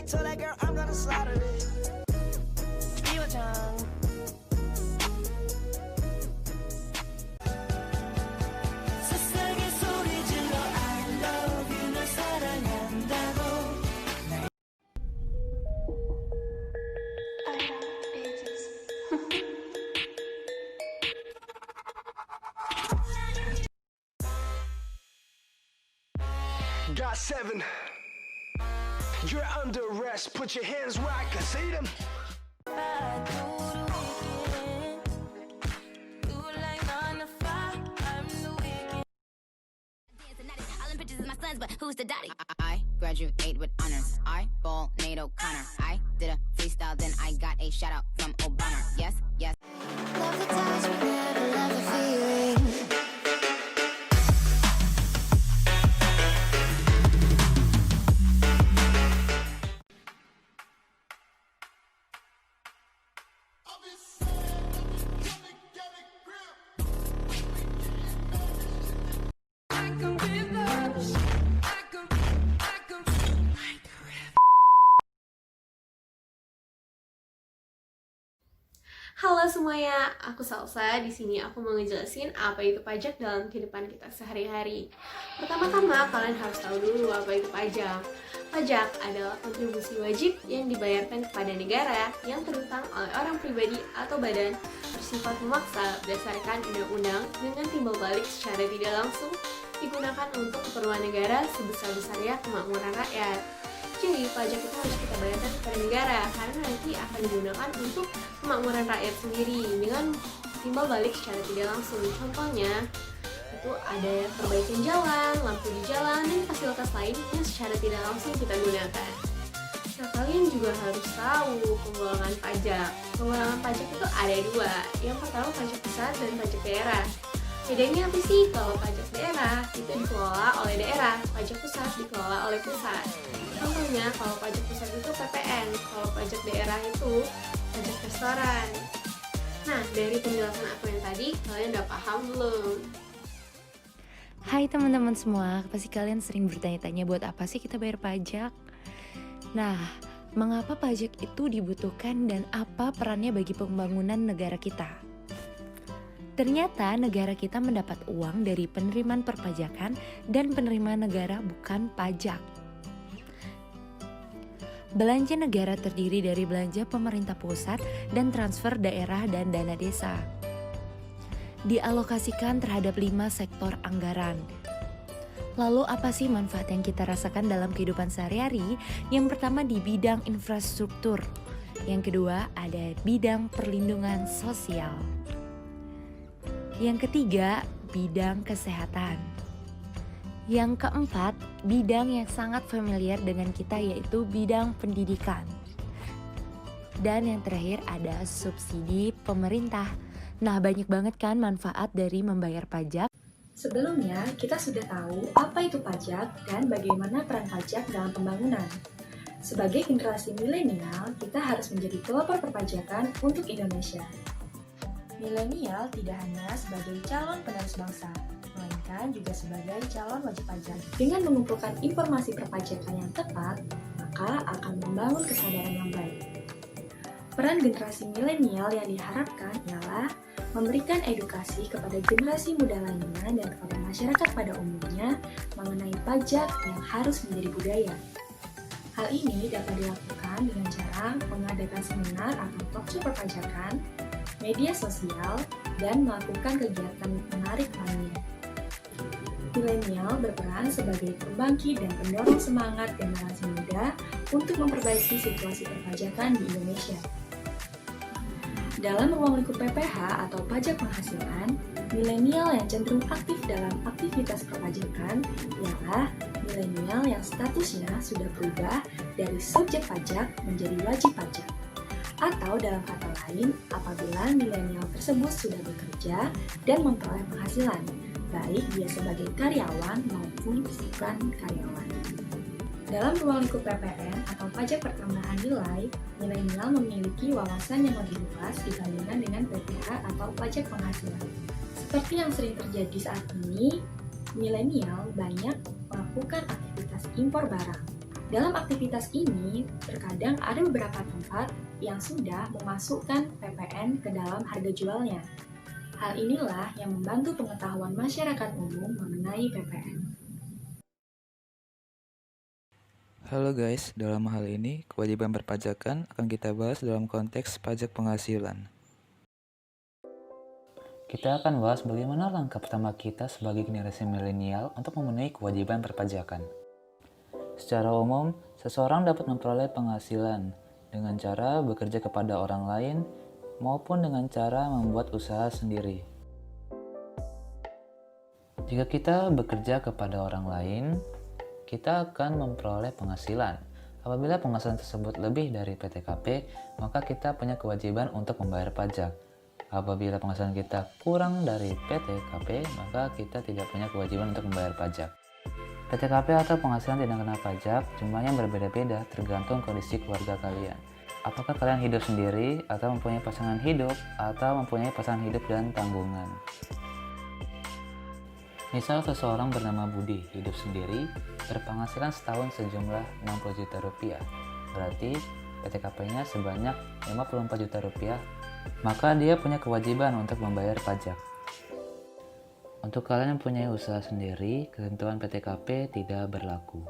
Told that girl I'm gonna slaughter it. 이화장. 세상에 소리 질러 I love you 널 사랑한다고. Got 7. You're under arrest. Put your hands where I can see them. But who's the daddy? I graduate with honors. I ball Nate O'Connor. I did a freestyle, then I got a shout out from Obama. Yes, yes. Love the touch, but never love the feeling. Halo semuanya, aku Salsa. Di sini aku mau ngejelasin apa itu pajak dalam kehidupan kita sehari-hari. Pertama-tama, kalian harus tahu dulu apa itu pajak. Pajak adalah kontribusi wajib yang dibayarkan kepada negara yang terutang oleh orang pribadi atau badan bersifat memaksa berdasarkan undang-undang dengan timbal balik secara tidak langsung digunakan untuk keperluan negara sebesar-besarnya kemakmuran rakyat. Jadi, pajak itu harus kita bayarkan kepada negara karena nanti akan digunakan untuk kemakmuran rakyat sendiri dengan timbal balik secara tidak langsung. Contohnya, itu ada perbaikan jalan, lampu di jalan, dan fasilitas lain yang secara tidak langsung kita gunakan. Nah, kalian juga harus tahu penggolongan pajak. Penggolongan pajak itu ada dua. Yang pertama pajak pusat dan pajak daerah. Bedanya apa sih? Kalau pajak daerah itu dikelola oleh daerah, pajak pusat dikelola oleh pusat. Contohnya, kalau pajak pusat itu PPN, kalau pajak daerah itu pajak restoran. Nah, dari penjelasan aku yang tadi, kalian udah paham belum? Hai teman-teman semua, pasti kalian sering bertanya-tanya buat apa sih kita bayar pajak? Nah, mengapa pajak itu dibutuhkan dan apa perannya bagi pembangunan negara kita? Ternyata negara kita mendapat uang dari penerimaan perpajakan dan penerimaan negara bukan pajak. Belanja negara terdiri dari belanja pemerintah pusat dan transfer daerah dan dana desa. Dialokasikan terhadap 5 sektor anggaran. Lalu apa sih manfaat yang kita rasakan dalam kehidupan sehari-hari? Yang pertama di bidang infrastruktur. Yang kedua ada bidang perlindungan sosial. Yang ketiga, bidang kesehatan. Yang keempat, bidang yang sangat familiar dengan kita yaitu bidang pendidikan. Dan yang terakhir ada subsidi pemerintah. Nah, banyak banget kan manfaat dari membayar pajak. Sebelumnya, kita sudah tahu apa itu pajak dan bagaimana peran pajak dalam pembangunan. Sebagai generasi milenial, kita harus menjadi pelopor perpajakan untuk Indonesia. Milenial tidak hanya sebagai calon penerus bangsa, melainkan juga sebagai calon wajib pajak. Dengan mengumpulkan informasi perpajakan yang tepat, maka akan membangun kesadaran yang baik. Peran generasi milenial yang diharapkan ialah memberikan edukasi kepada generasi muda lainnya dan kepada masyarakat pada umumnya mengenai pajak yang harus menjadi budaya. Hal ini dapat dilakukan dengan cara mengadakan seminar atau talkshow perpajakan, media sosial, dan melakukan kegiatan menarik lainnya. Milenial berperan sebagai pembangkit dan pendorong semangat generasi muda untuk memperbaiki situasi perpajakan di Indonesia. Dalam ruang lingkup PPH atau pajak penghasilan, milenial yang cenderung aktif dalam aktivitas perpajakan ialah milenial yang statusnya sudah berubah dari subjek pajak menjadi wajib pajak. Atau dalam kata lain, apabila milenial tersebut sudah bekerja dan memperoleh penghasilan, baik dia sebagai karyawan maupun bukan karyawan. Dalam ruang lingkup PPN atau pajak pertambahan nilai, milenial memiliki wawasan yang lebih luas dibandingkan dengan PPH atau pajak penghasilan. Seperti yang sering terjadi saat ini, milenial banyak melakukan aktivitas impor barang. Dalam aktivitas ini, terkadang ada beberapa tempat yang sudah memasukkan PPN ke dalam harga jualnya. Hal inilah yang membantu pengetahuan masyarakat umum mengenai PPN. Halo guys, dalam hal ini kewajiban perpajakan akan kita bahas dalam konteks pajak penghasilan. Kita akan bahas bagaimana langkah pertama kita sebagai generasi milenial untuk memenuhi kewajiban perpajakan. Secara umum, seseorang dapat memperoleh penghasilan dengan cara bekerja kepada orang lain maupun dengan cara membuat usaha sendiri. Jika kita bekerja kepada orang lain, kita akan memperoleh penghasilan. Apabila penghasilan tersebut lebih dari PTKP, maka kita punya kewajiban untuk membayar pajak. Apabila penghasilan kita kurang dari PTKP, maka kita tidak punya kewajiban untuk membayar pajak. PTKP atau penghasilan tidak kena pajak, jumlahnya berbeda-beda tergantung kondisi keluarga kalian. Apakah kalian hidup sendiri, atau mempunyai pasangan hidup, atau mempunyai pasangan hidup dan tanggungan. Misal seseorang bernama Budi hidup sendiri, berpenghasilan setahun sejumlah 60 juta rupiah. Berarti PTKP-nya sebanyak 54 juta rupiah, maka dia punya kewajiban untuk membayar pajak. Untuk kalian yang punya usaha sendiri, ketentuan PTKP tidak berlaku.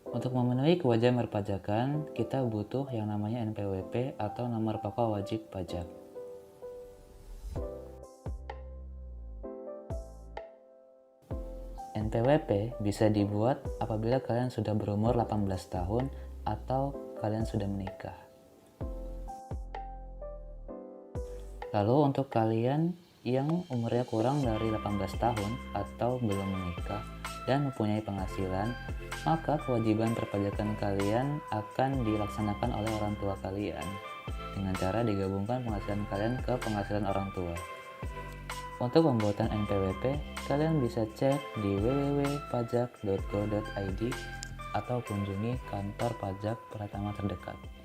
Untuk memenuhi kewajiban perpajakan, kita butuh yang namanya NPWP atau nomor pokok wajib pajak. NPWP bisa dibuat apabila kalian sudah berumur 18 tahun atau kalian sudah menikah. Lalu untuk kalian yang umurnya kurang dari 18 tahun atau belum menikah dan mempunyai penghasilan, maka kewajiban perpajakan kalian akan dilaksanakan oleh orang tua kalian dengan cara digabungkan penghasilan kalian ke penghasilan orang tua. Untuk pembuatan NPWP, kalian bisa cek di www.pajak.go.id atau kunjungi kantor pajak Pratama terdekat.